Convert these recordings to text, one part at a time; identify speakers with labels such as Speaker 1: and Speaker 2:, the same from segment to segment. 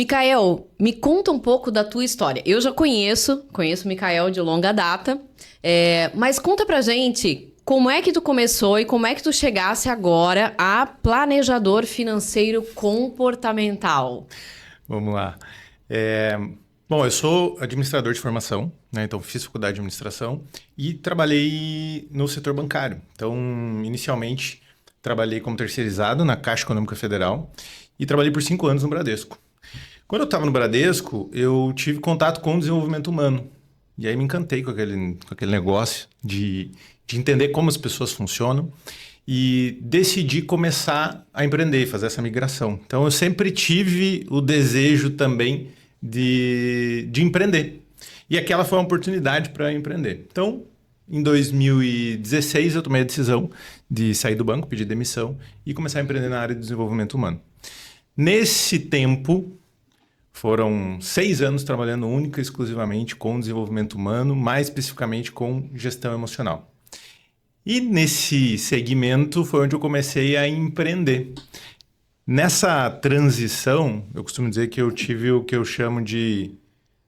Speaker 1: Mikael, me conta um pouco da tua história. Eu já conheço o Mikael de longa data, mas conta pra gente como é que tu começou e como é que tu chegasse agora a planejador financeiro comportamental.
Speaker 2: Vamos lá. É, Bom, eu sou administrador de formação, né? Então fiz faculdade de administração e trabalhei no setor bancário. Então, inicialmente, trabalhei como terceirizado na Caixa Econômica Federal e trabalhei por 5 anos no Bradesco. Quando eu estava no Bradesco, eu tive contato com o desenvolvimento humano. E aí me encantei com aquele negócio de entender como as pessoas funcionam e decidi começar a empreender, fazer essa migração. Então eu sempre tive o desejo também de empreender. E aquela foi uma oportunidade para empreender. Então, em 2016, eu tomei a decisão de sair do banco, pedir demissão e começar a empreender na área de desenvolvimento humano. Nesse tempo, foram 6 anos trabalhando única e exclusivamente com desenvolvimento humano, mais especificamente com gestão emocional. E nesse segmento foi onde eu comecei a empreender. Nessa transição, eu costumo dizer que eu tive o que eu chamo de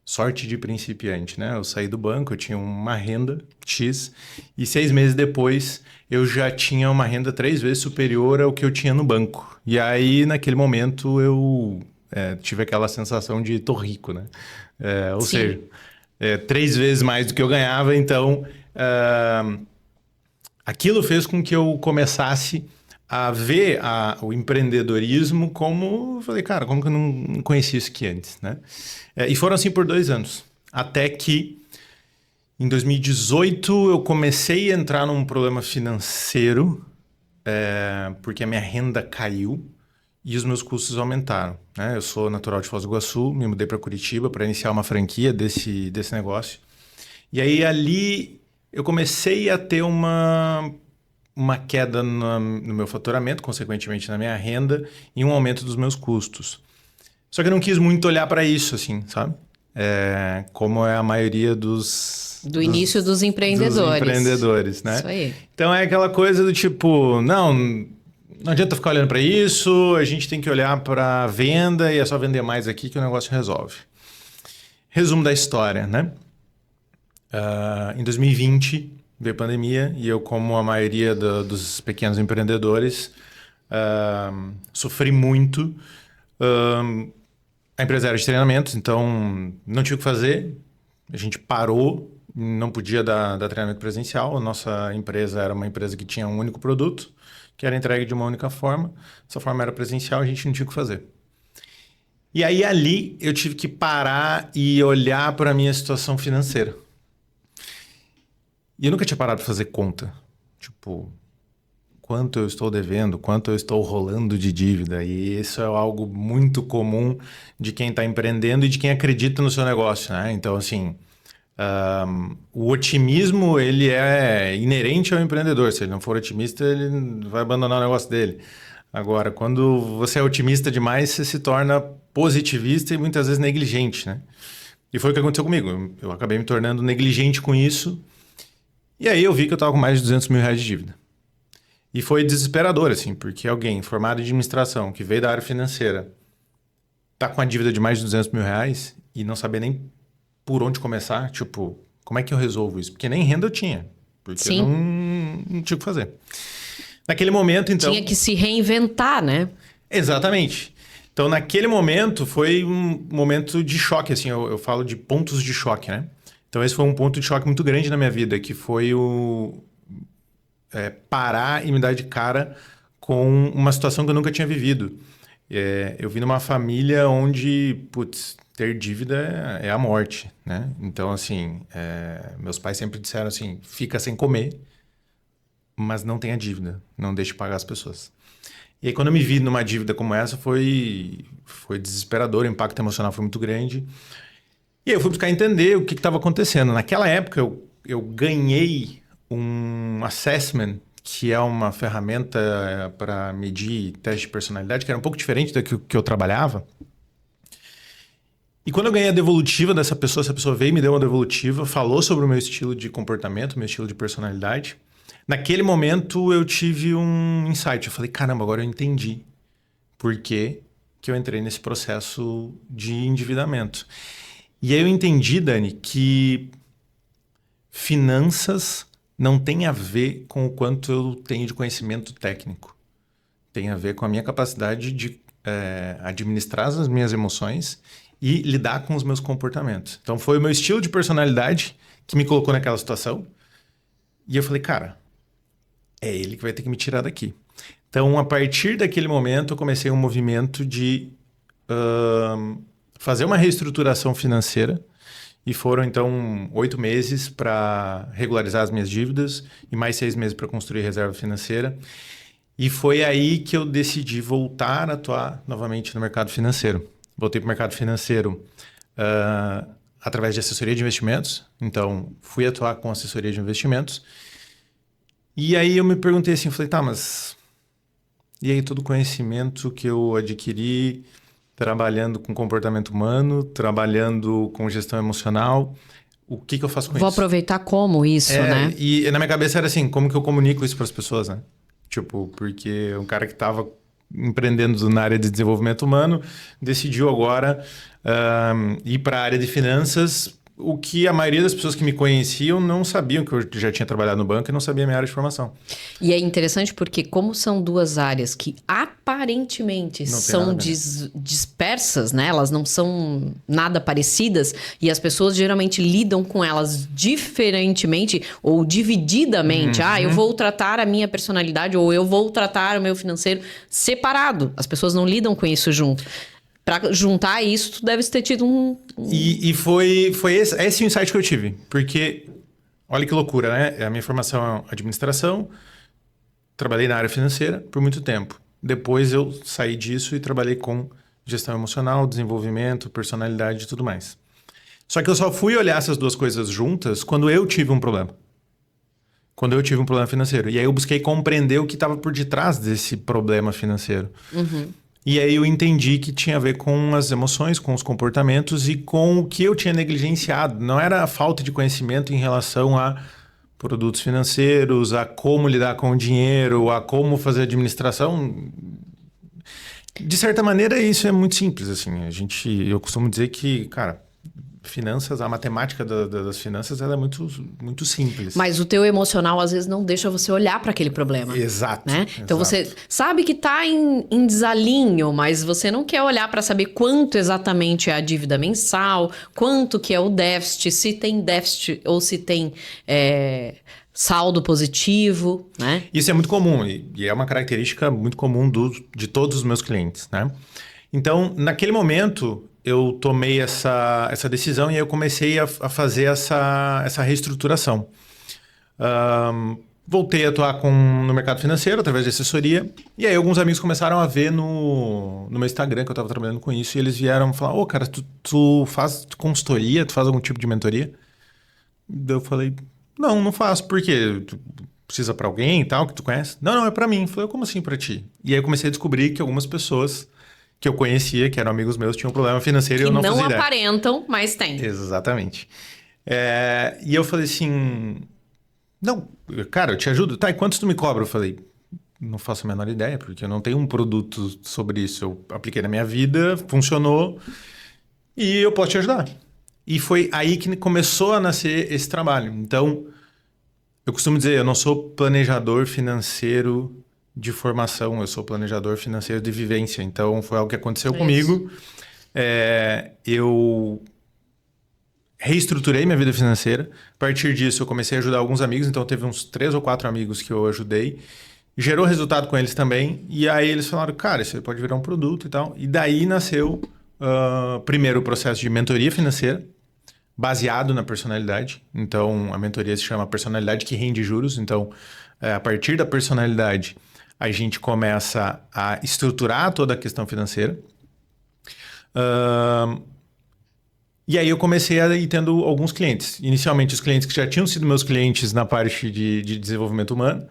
Speaker 2: sorte de principiante, né? Eu saí do banco, eu tinha uma renda X e 6 meses depois eu já tinha uma renda 3 vezes superior ao que eu tinha no banco. E aí, naquele momento, eu tive aquela sensação de tô rico, né? Ou
Speaker 1: Sim.
Speaker 2: seja, 3 vezes mais do que eu ganhava, então aquilo fez com que eu começasse a ver o empreendedorismo como... Eu falei, cara, como que eu não conhecia isso aqui antes, né? E foram assim por 2 anos. Até que, em 2018, eu comecei a entrar num problema financeiro, porque a minha renda caiu e os meus custos aumentaram, né? Eu sou natural de Foz do Iguaçu, me mudei para Curitiba para iniciar uma franquia desse negócio. E aí, ali, eu comecei a ter uma queda no meu faturamento, consequentemente na minha renda, e um aumento dos meus custos. Só que eu não quis muito olhar para isso, assim, sabe? Como é a maioria
Speaker 1: Do início dos
Speaker 2: dos
Speaker 1: empreendedores.
Speaker 2: empreendedores, né?
Speaker 1: Isso aí.
Speaker 2: Então é aquela coisa do tipo, não adianta ficar olhando para isso, a gente tem que olhar para a venda e é só vender mais aqui que o negócio resolve. Resumo da história, né? Em 2020 veio a pandemia e eu, como a maioria dos pequenos empreendedores, sofri muito. A empresa era de treinamentos, então não tinha o que fazer. A gente parou, não podia dar treinamento presencial. A nossa empresa era uma empresa que tinha um único produto, que era entregue de uma única forma. Essa forma era presencial, a gente não tinha o que fazer. E aí ali eu tive que parar e olhar para a minha situação financeira. E eu nunca tinha parado de fazer conta. Tipo, quanto eu estou devendo, quanto eu estou rolando de dívida. E isso é algo muito comum de quem está empreendendo e de quem acredita no seu negócio, né? Então, assim, o otimismo, ele é inerente ao empreendedor. Se ele não for otimista, ele vai abandonar o negócio dele. Agora, quando você é otimista demais, você se torna positivista e muitas vezes negligente, né? E foi o que aconteceu comigo. Eu acabei me tornando negligente com isso. E aí eu vi que eu estava com mais de 200 mil reais de dívida. E foi desesperador, assim, porque alguém formado em administração, que veio da área financeira, tá com uma dívida de mais de 200 mil reais e não saber nem por onde começar, tipo, como é que eu resolvo isso? Porque nem renda eu tinha, porque eu
Speaker 1: Sim.
Speaker 2: não tinha o que fazer. Naquele momento, então...
Speaker 1: Tinha que se reinventar, né?
Speaker 2: Exatamente. Então, naquele momento, foi um momento de choque, assim, eu falo de pontos de choque, né? Então, esse foi um ponto de choque muito grande na minha vida, que foi parar e me dar de cara com uma situação que eu nunca tinha vivido. Eu vim numa família onde, putz, ter dívida é a morte, né? Então, assim, meus pais sempre disseram assim, fica sem comer, mas não tenha dívida, não deixe pagar as pessoas. E aí, quando eu me vi numa dívida como essa, foi desesperador, o impacto emocional foi muito grande. E aí eu fui buscar entender o que estava acontecendo. Naquela época, eu ganhei um assessment, que é uma ferramenta para medir teste de personalidade, que era um pouco diferente do que eu trabalhava. E quando eu ganhei a devolutiva dessa pessoa, essa pessoa veio e me deu uma devolutiva, falou sobre o meu estilo de comportamento, meu estilo de personalidade. Naquele momento, eu tive um insight. Eu falei, caramba, agora eu entendi por que que eu entrei nesse processo de endividamento. E aí eu entendi, Dani, que finanças não tem a ver com o quanto eu tenho de conhecimento técnico. Tem a ver com a minha capacidade de administrar as minhas emoções e lidar com os meus comportamentos. Então foi o meu estilo de personalidade que me colocou naquela situação. E eu falei, cara, é ele que vai ter que me tirar daqui. Então, a partir daquele momento, eu comecei um movimento de fazer uma reestruturação financeira. E foram, então, 8 meses para regularizar as minhas dívidas e mais 6 meses para construir reserva financeira. E foi aí que eu decidi voltar a atuar novamente no mercado financeiro. Voltei para o mercado financeiro através de assessoria de investimentos. Então, fui atuar com assessoria de investimentos. E aí eu me perguntei assim, falei, tá, mas... E aí todo o conhecimento que eu adquiri trabalhando com comportamento humano, trabalhando com gestão emocional, o que eu faço com isso?
Speaker 1: Vou aproveitar como isso, né?
Speaker 2: E na minha cabeça era assim, como que eu comunico isso para as pessoas, né? Tipo, porque um cara que estava empreendendo na área de desenvolvimento humano decidiu agora ir para a área de finanças, o que a maioria das pessoas que me conheciam não sabiam que eu já tinha trabalhado no banco e não sabia a minha área de formação.
Speaker 1: E é interessante porque como são duas áreas que aparentemente são dispersas, né? Elas não são nada parecidas e as pessoas geralmente lidam com elas diferentemente ou divididamente. Eu vou tratar a minha personalidade ou eu vou tratar o meu financeiro separado. As pessoas não lidam com isso junto. Para juntar isso, tu deve ter tido
Speaker 2: E foi esse o insight que eu tive. Porque, olha que loucura, né? A minha formação é administração, trabalhei na área financeira por muito tempo. Depois eu saí disso e trabalhei com gestão emocional, desenvolvimento, personalidade e tudo mais. Só que eu só fui olhar essas duas coisas juntas quando eu tive um problema. Quando eu tive um problema financeiro. E aí eu busquei compreender o que estava por detrás desse problema financeiro. E aí eu entendi que tinha a ver com as emoções, com os comportamentos e com o que eu tinha negligenciado. Não era a falta de conhecimento em relação a produtos financeiros, a como lidar com o dinheiro, a como fazer administração. De certa maneira, isso é muito simples, assim. Eu costumo dizer que, cara, finanças, a matemática das finanças, ela é muito, muito simples.
Speaker 1: Mas o teu emocional, às vezes, não deixa você olhar para aquele problema.
Speaker 2: Exato.
Speaker 1: Né? Então, você sabe que tá em desalinho, mas você não quer olhar para saber quanto exatamente é a dívida mensal, quanto que é o déficit, se tem déficit ou se tem saldo positivo, né?
Speaker 2: Isso é muito comum e é uma característica muito comum de todos os meus clientes, né? Então, naquele momento, eu tomei essa decisão e aí eu comecei a fazer essa reestruturação. Voltei a atuar no mercado financeiro através de assessoria. E aí alguns amigos começaram a ver no meu Instagram que eu estava trabalhando com isso. E eles vieram falar, cara, tu faz consultoria? Tu faz algum tipo de mentoria? Daí eu falei, não faço. Por quê? Tu precisa para alguém e tal, que tu conhece? Não, é para mim. Eu falei, como assim para ti? E aí eu comecei a descobrir que algumas pessoas que eu conhecia, que eram amigos meus, tinham um problema financeiro e eu não fazia ideia.
Speaker 1: Não aparentam, mas tem.
Speaker 2: Exatamente. E eu falei assim... Não, cara, eu te ajudo. Tá, e quantos tu me cobra? Eu falei, não faço a menor ideia, porque eu não tenho um produto sobre isso. Eu apliquei na minha vida, funcionou e eu posso te ajudar. E foi aí que começou a nascer esse trabalho. Então, eu costumo dizer, eu não sou planejador financeiro de formação, eu sou planejador financeiro de vivência. Então, foi algo que aconteceu comigo. Eu reestruturei minha vida financeira. A partir disso, eu comecei a ajudar alguns amigos. Então, teve uns 3 ou 4 amigos que eu ajudei. Gerou resultado com eles também. E aí, eles falaram, cara, isso aí pode virar um produto e tal. E daí nasceu, primeiro, o processo de mentoria financeira, baseado na personalidade. Então, a mentoria se chama Personalidade que Rende Juros. Então, a partir da personalidade, a gente começa a estruturar toda a questão financeira. E aí eu comecei a ir tendo alguns clientes. Inicialmente, os clientes que já tinham sido meus clientes na parte de desenvolvimento humano.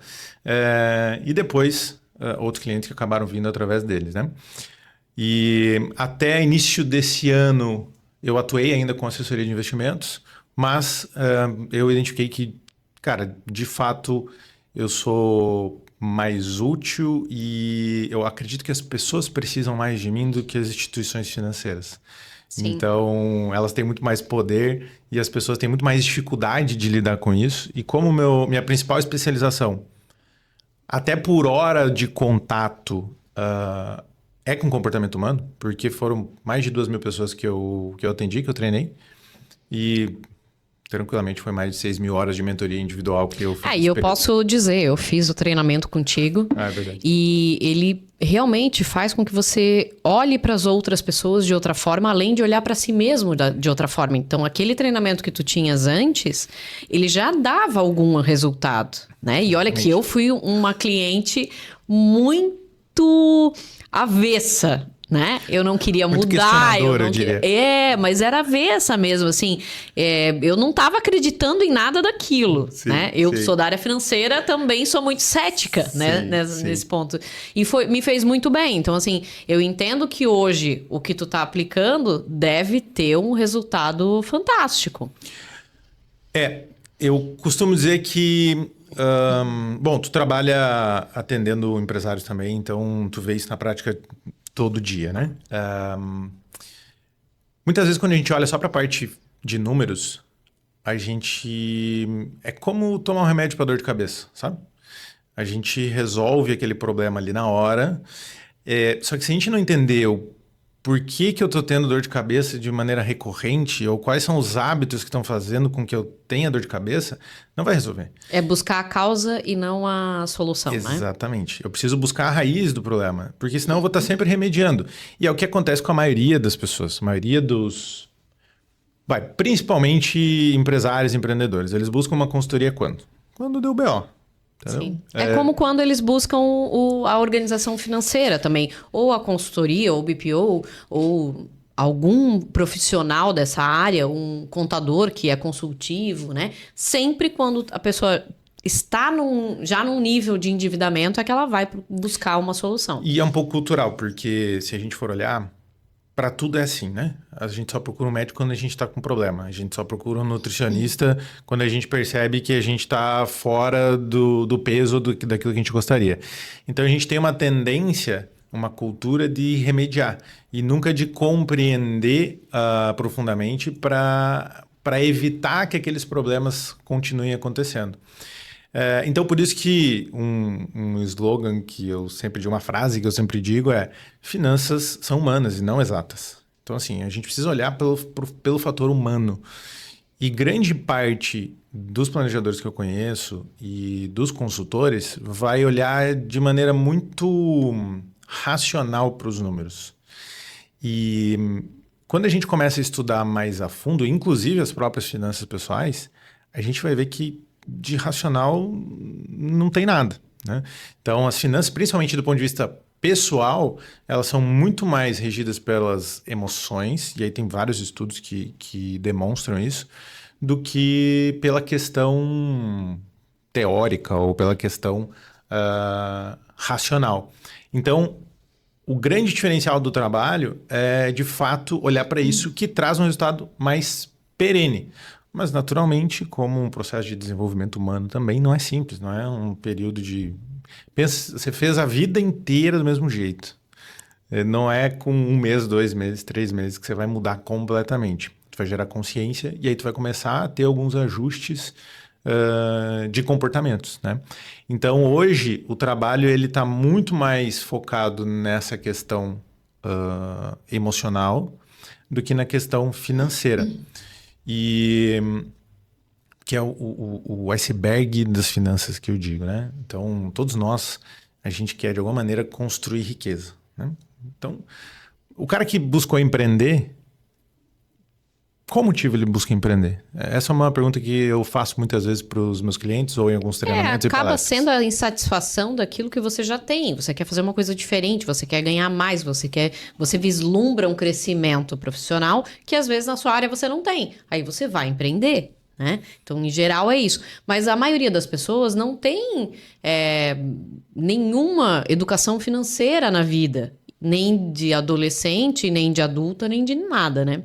Speaker 2: E depois, outros clientes que acabaram vindo através deles, né? E até início desse ano, eu atuei ainda com assessoria de investimentos. Mas eu identifiquei que, cara, de fato, eu sou mais útil e eu acredito que as pessoas precisam mais de mim do que as instituições financeiras.
Speaker 1: Sim.
Speaker 2: Então, elas têm muito mais poder e as pessoas têm muito mais dificuldade de lidar com isso. E como minha principal especialização, até por hora de contato, é com comportamento humano, porque foram mais de 2.000 pessoas que eu atendi, que eu treinei. E tranquilamente foi mais de 6.000 horas de mentoria individual que eu fiz.
Speaker 1: E eu posso dizer, eu fiz o treinamento contigo.
Speaker 2: É verdade.
Speaker 1: E ele realmente faz com que você olhe para as outras pessoas de outra forma, além de olhar para si mesmo de outra forma. Então, aquele treinamento que tu tinhas antes, ele já dava algum resultado, né? E olha que eu fui uma cliente muito avessa, né? Eu não queria
Speaker 2: muito
Speaker 1: mudar.
Speaker 2: Eu diria.
Speaker 1: Mas era avessa mesmo, assim. Eu não estava acreditando em nada daquilo,
Speaker 2: sim,
Speaker 1: né? Eu
Speaker 2: sim.
Speaker 1: sou da área financeira, também sou muito cética,
Speaker 2: Sim,
Speaker 1: né? Nesse ponto. E me fez muito bem. Então, assim, eu entendo que hoje o que tu tá aplicando deve ter um resultado fantástico.
Speaker 2: Eu costumo dizer que... bom, tu trabalha atendendo empresários também, então tu vê isso na prática todo dia, né? Muitas vezes quando a gente olha só para a parte de números, a gente... É como tomar um remédio para dor de cabeça, sabe? A gente resolve aquele problema ali na hora, só que se a gente não entendeu por que eu tô tendo dor de cabeça de maneira recorrente, ou quais são os hábitos que estão fazendo com que eu tenha dor de cabeça, não vai resolver.
Speaker 1: É buscar a causa e não a solução, né?
Speaker 2: Exatamente. Eu preciso buscar a raiz do problema, porque senão eu vou estar sempre remediando. E é o que acontece com a maioria das pessoas. A maioria dos... principalmente empresários, empreendedores. Eles buscam uma consultoria quando? Quando deu BO. Entendeu?
Speaker 1: Sim. É como quando eles buscam a organização financeira também. Ou a consultoria, ou o BPO, ou algum profissional dessa área, um contador que é consultivo, né? Sempre quando a pessoa está já num nível de endividamento é que ela vai buscar uma solução.
Speaker 2: E é um pouco cultural, porque se a gente for olhar, para tudo é assim, né? A gente só procura um médico quando a gente está com problema. A gente só procura um nutricionista quando a gente percebe que a gente está fora do peso daquilo que a gente gostaria. Então a gente tem uma tendência, uma cultura de remediar e nunca de compreender profundamente para evitar que aqueles problemas continuem acontecendo. Então, por isso que um slogan que eu sempre digo, uma frase que eu sempre digo é: finanças são humanas e não exatas. Então, assim, a gente precisa olhar pelo fator humano. E grande parte dos planejadores que eu conheço e dos consultores vai olhar de maneira muito racional para os números. E quando a gente começa a estudar mais a fundo, inclusive as próprias finanças pessoais, a gente vai ver que de racional não tem nada, né? Então, as finanças, principalmente do ponto de vista pessoal, elas são muito mais regidas pelas emoções, e aí tem vários estudos que demonstram isso, do que pela questão teórica ou pela questão racional. Então, o grande diferencial do trabalho é, de fato, olhar para isso que traz um resultado mais perene. Mas, naturalmente, como um processo de desenvolvimento humano também, não é simples, não é um período de... Pensa, você fez a vida inteira do mesmo jeito. Não é com 1 mês, 2 meses, 3 meses que você vai mudar completamente. Tu vai gerar consciência e aí tu vai começar a ter alguns ajustes de comportamentos, né? Então, hoje, o trabalho ele está muito mais focado nessa questão emocional do que na questão financeira. E que é o iceberg das finanças que eu digo, né? Então, todos nós, a gente quer de alguma maneira construir riqueza, né? Então, o cara que buscou empreender, qual motivo ele busca empreender? Essa é uma pergunta que eu faço muitas vezes para os meus clientes ou em alguns treinamentos e
Speaker 1: acaba
Speaker 2: palestras.
Speaker 1: sendo a insatisfação daquilo que você já tem. Você quer fazer uma coisa diferente, você quer ganhar mais, você vislumbra um crescimento profissional que às vezes na sua área você não tem. Aí você vai empreender, né? Então, em geral, é isso. Mas a maioria das pessoas não tem nenhuma educação financeira na vida. Nem de adolescente, nem de adulta, nem de nada, né?